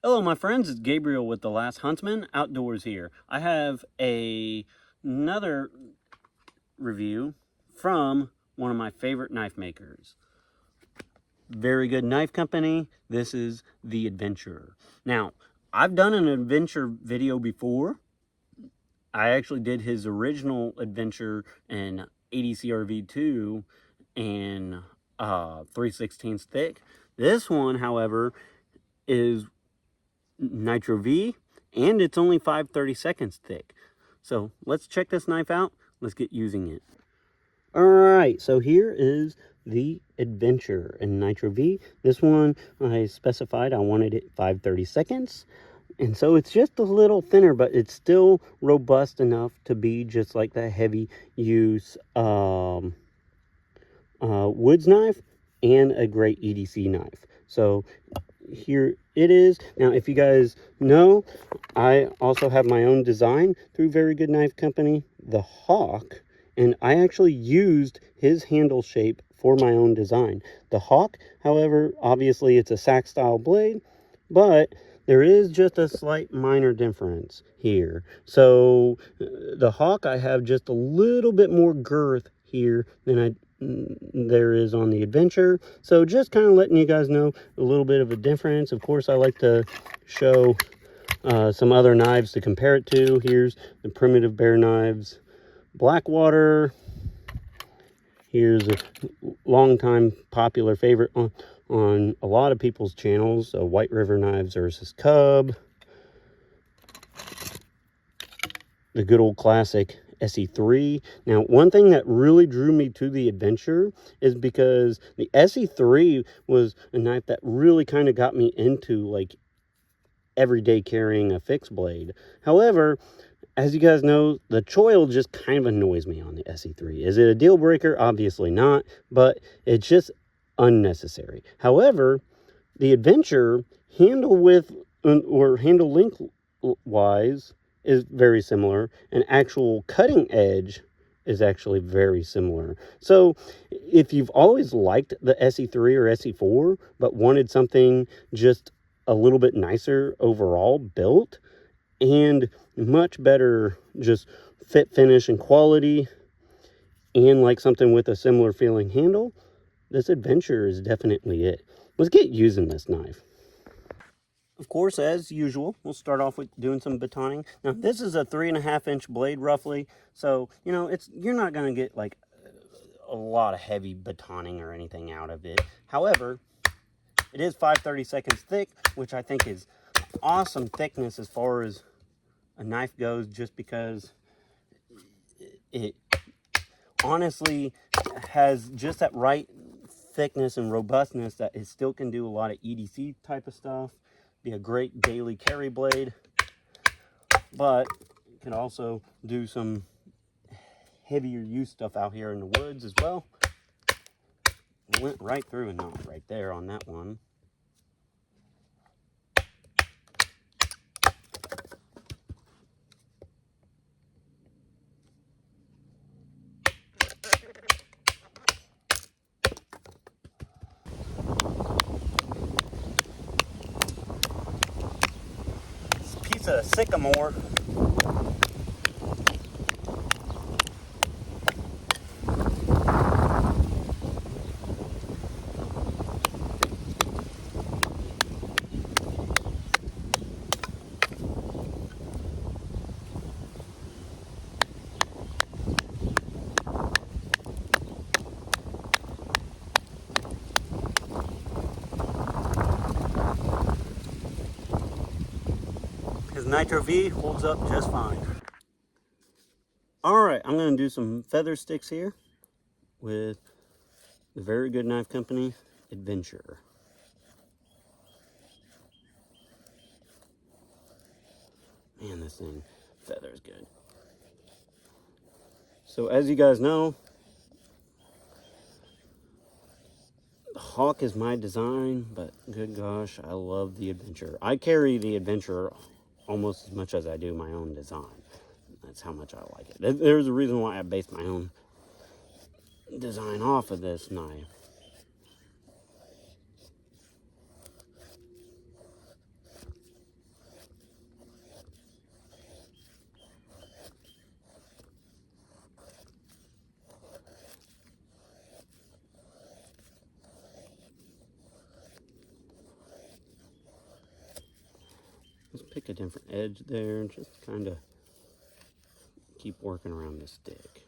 Hello my friends, it's Gabriel with The Last Huntsman Outdoors here. I have another review from one of my favorite knife makers. Very good knife company. This is The Adventurer. Now, I've done an adventure video before. I actually did his original adventure in 80 CRV2 and 3/16 thick. This one, however, is Nitro V, and it's only 5/32 thick. So let's check this knife out. Let's get using it. All right, so here is the Adventure in Nitro V. This one I specified I wanted it 5/32, and so it's just a little thinner, but it's still robust enough to be just like that heavy use woods knife and a great EDC knife. So here it is. Now, if you guys know, I also have my own design through Very Good Knife Company, the Hawk, and I actually used his handle shape for my own design. The Hawk, however, obviously it's a sack style blade, but there is just a slight minor difference here. So the Hawk, I have just a little bit more girth here than there is on the Adventure. So just kind of letting you guys know a little bit of a difference. Of course, I like to show some other knives to compare it to. Here's the Primitive Bear Knives Blackwater. Here's a long time popular favorite on a lot of people's channels, White River Knives versus Cub. The good old classic SE3. Now, one thing that really drew me to the Adventure is because the SE3 was a knife that really kind of got me into like everyday carrying a fixed blade. However, as you guys know, the choil just kind of annoys me on the SE3. Is it a deal breaker? Obviously not, but it's just unnecessary. However, the Adventure handle width or handle length wise is very similar, and actual cutting edge is actually very similar. So if you've always liked the SE3 or SE4 but wanted something just a little bit nicer overall built and much better just fit, finish, and quality, and like something with a similar feeling handle, this Adventure is definitely it. Let's get using this knife. Of course, as usual, we'll start off with doing some batoning. Now, this is a 3.5-inch blade roughly, so you know you're not going to get like a lot of heavy batoning or anything out of it. However, it is 5/32 thick, which I think is awesome thickness as far as a knife goes, just because it honestly has just that right thickness and robustness that it still can do a lot of EDC type of stuff. Be a great daily carry blade, but it can also do some heavier use stuff out here in the woods as well. It went right through a knot right there on that one. This piece of sycamore Nitro V holds up just fine. All right, I'm going to do some feather sticks here with the Very Good Knife Company Adventure. Man, this thing feathers good. So as you guys know, the Hawk is my design, but good gosh, I love the Adventure. I carry the Adventure almost as much as I do my own design. That's how much I like it. There's a reason why I based my own design off of this knife. Let's pick a different edge there and just kind of keep working around the stick.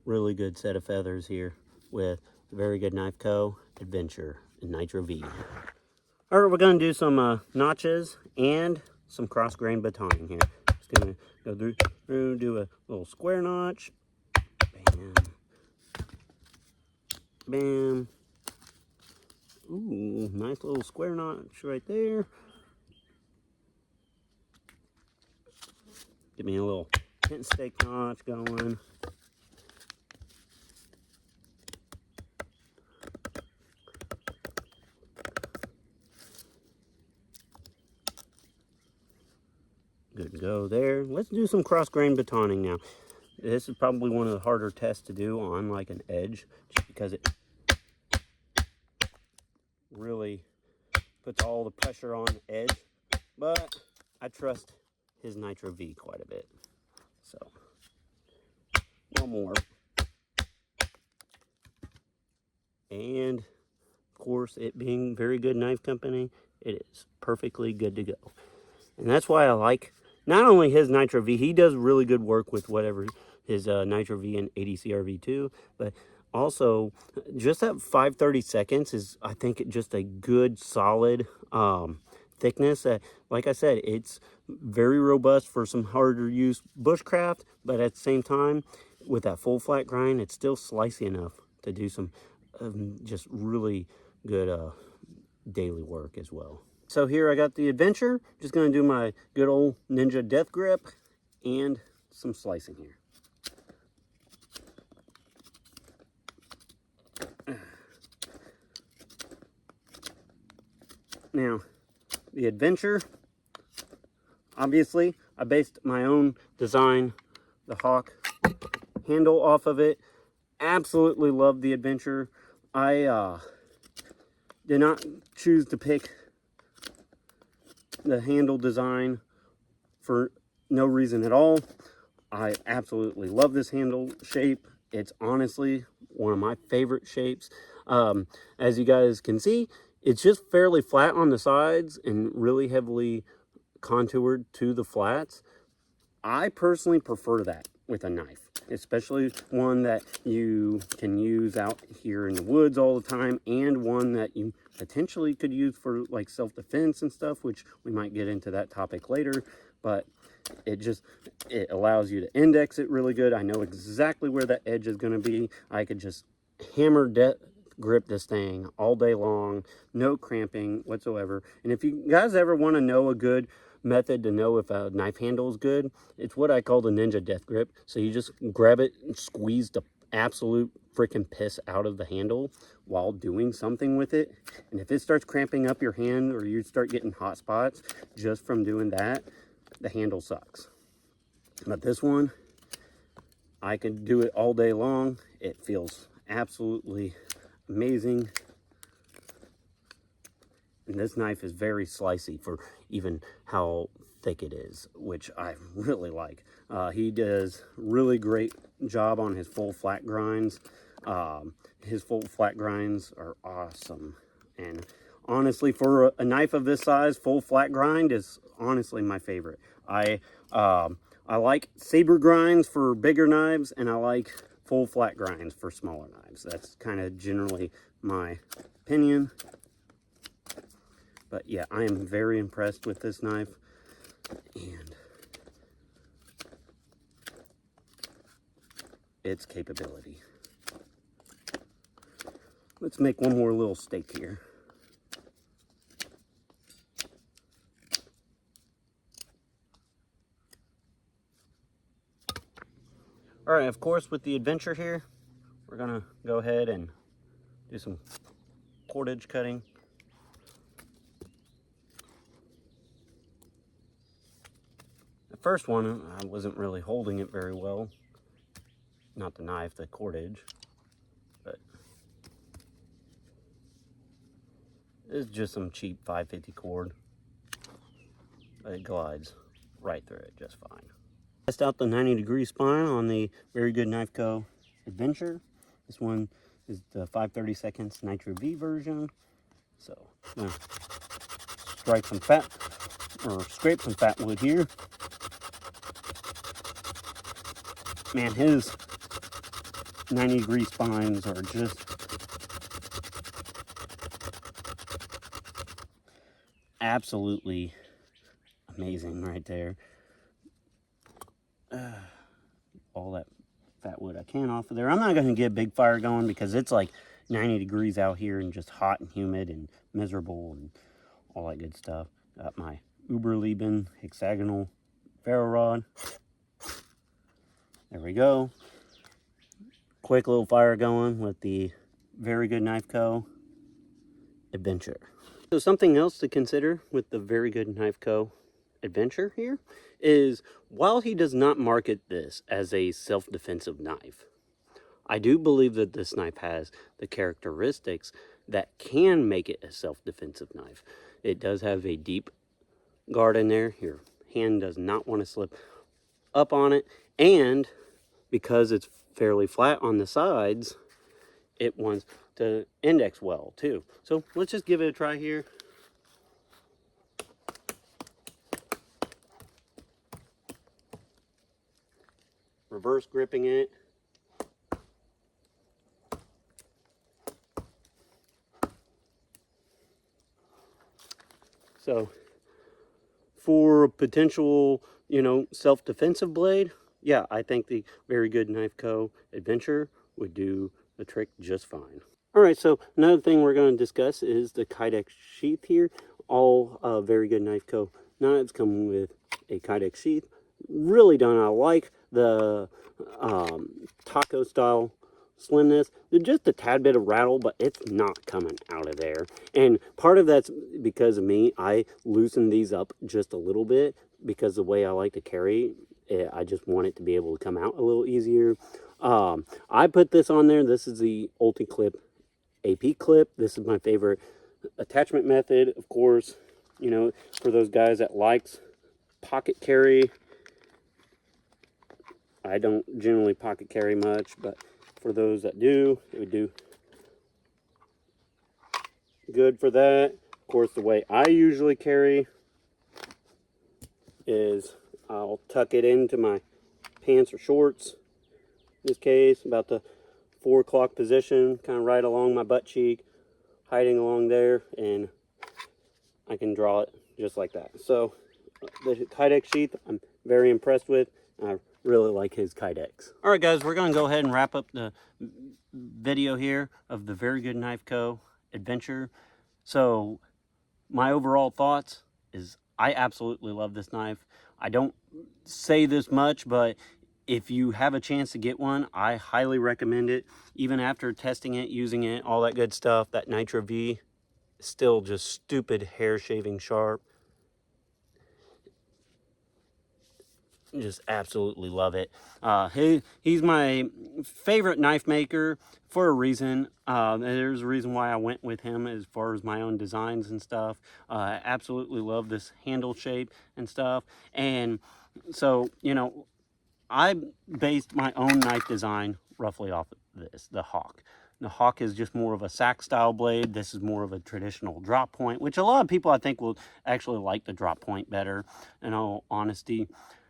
Really good set of feathers here with a very good Knife Co. Adventure in Nitro V. All right, we're going to do some notches and some cross grain batoning here. Just going to go through, do a little square notch. Bam. Bam. Ooh, nice little square notch right there. Give me a little tent stake notch going. Good to go there. Let's do some cross grain batoning now. This is probably one of the harder tests to do on like an edge, just because it really puts all the pressure on the edge. But I trust his Nitro V quite a bit. So, one more. And of course, it being very good knife company, it is perfectly good to go. And that's why I like not only his Nitro V, he does really good work with whatever his Nitro V and ADCRV2, but also just that 5/32 is, I think, just a good solid thickness. Like I said, it's very robust for some harder use bushcraft, but at the same time, with that full flat grind, it's still slicey enough to do some just really good daily work as well. So here I got the Adventure. Just going to do my good old Ninja Death Grip and some slicing here. Now, the Adventure, obviously, I based my own design, the Hawk handle off of it. Absolutely love the Adventure. I did not choose to pick the handle design for no reason at all. I absolutely love this handle shape. It's honestly one of my favorite shapes. As you guys can see, it's just fairly flat on the sides and really heavily contoured to the flats. I personally prefer that with a knife, especially one that you can use out here in the woods all the time, and one that you potentially could use for like self-defense and stuff, which we might get into that topic later. But it allows you to index it really good. I know exactly where that edge is going to be. I could just hammer grip this thing all day long, no cramping whatsoever. And if you guys ever want to know a good method to know if a knife handle is good, it's what I call the Ninja Death Grip. So you just grab it and squeeze the absolute freaking piss out of the handle while doing something with it. And if it starts cramping up your hand or you start getting hot spots just from doing that, the handle sucks. But this one, I can do it all day long. It feels absolutely amazing. And this knife is very slicey for even how thick it is, which I really like. He does really great job on his full flat grinds. His full flat grinds are awesome. And honestly, for a knife of this size, full flat grind is honestly my favorite. I like saber grinds for bigger knives, and I like full flat grinds for smaller knives. That's kind of generally my opinion. But yeah, I am very impressed with this knife, and its capability. Let's make one more little stake here. All right, of course, with the Adventure here, we're gonna go ahead and do some cordage cutting. The first one, I wasn't really holding it very well. Not the knife, the cordage. But it's just some cheap 550 cord. But it glides right through it just fine. Test out the 90-degree spine on the Very Good Knife Co. Adventure. This one is the 5/32 Nitro V version. So I'm gonna strike some fat, or scrape some fat wood here. Man, his 90-degree spines are just absolutely amazing right there. All that fat wood I can off of there. I'm not going to get a big fire going because it's like 90 degrees out here and just hot and humid and miserable and all that good stuff. Got my Uberleben hexagonal ferro rod. There we go. Quick little fire going with the Very Good Knife Co. Adventure. So something else to consider with the Very Good Knife Co. Adventure here is, while he does not market this as a self-defensive knife, I do believe that this knife has the characteristics that can make it a self-defensive knife. It does have a deep guard in there. Your hand does not want to slip up on it, and because it's fairly flat on the sides, it wants to index well too. So let's just give it a try here. Reverse gripping it. So for a potential, self-defensive blade, yeah, I think the Very Good Knife Co. Adventure would do the trick just fine. All right, so another thing we're going to discuss is the Kydex sheath here. All Very Good Knife Co. knives come with a Kydex sheath. Really done. I like the taco style slimness. There's just a tad bit of rattle, but it's not coming out of there. And part of that's because of me. I loosen these up just a little bit because the way I like to carry it, I just want it to be able to come out a little easier. I put this on there. This is the Ulti-Clip AP clip. This is my favorite attachment method, of course, for those guys that likes pocket carry. I don't generally pocket carry much, but for those that do, it would do good for that. Of course, the way I usually carry is I'll tuck it into my pants or shorts. In this case, about the 4 o'clock position, kind of right along my butt cheek, hiding along there, and I can draw it just like that. So the Kydex sheath, I'm very impressed with. I really like his Kydex. All right, guys, we're going to go ahead and wrap up the video here of the Very Good Knife Co. Adventure. So my overall thoughts is I absolutely love this knife. I don't say this much, but if you have a chance to get one, I highly recommend it. Even after testing it, using it, all that good stuff, that Nitro V is still just stupid hair shaving sharp. Just absolutely love it. He's my favorite knife maker for a reason. There's a reason why I went with him as far as my own designs and stuff. I absolutely love this handle shape and stuff. And so, I based my own knife design roughly off of this, the Hawk. The Hawk is just more of a sack style blade. This is more of a traditional drop point, which a lot of people I think will actually like the drop point better, in all honesty.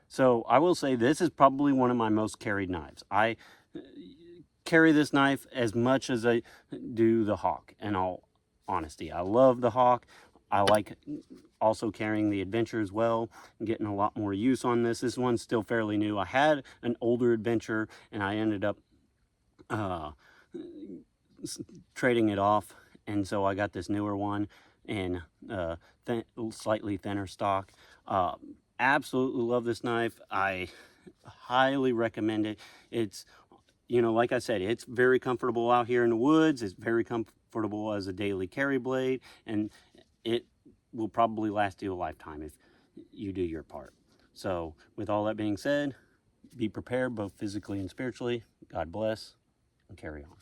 So I will say this is probably one of my most carried knives. I carry this knife as much as I do the Hawk, in all honesty. I love the Hawk. I like also carrying the Adventure as well and getting a lot more use on this. This one's still fairly new. I had an older Adventure and I ended up trading it off, and so I got this newer one in slightly thinner stock. Absolutely love this knife. I highly recommend it. It's, you know, like I said, it's very comfortable out here in the woods. It's very comfortable as a daily carry blade, and it will probably last you a lifetime if you do your part. So with all that being said, be prepared both physically and spiritually. God bless, and carry on.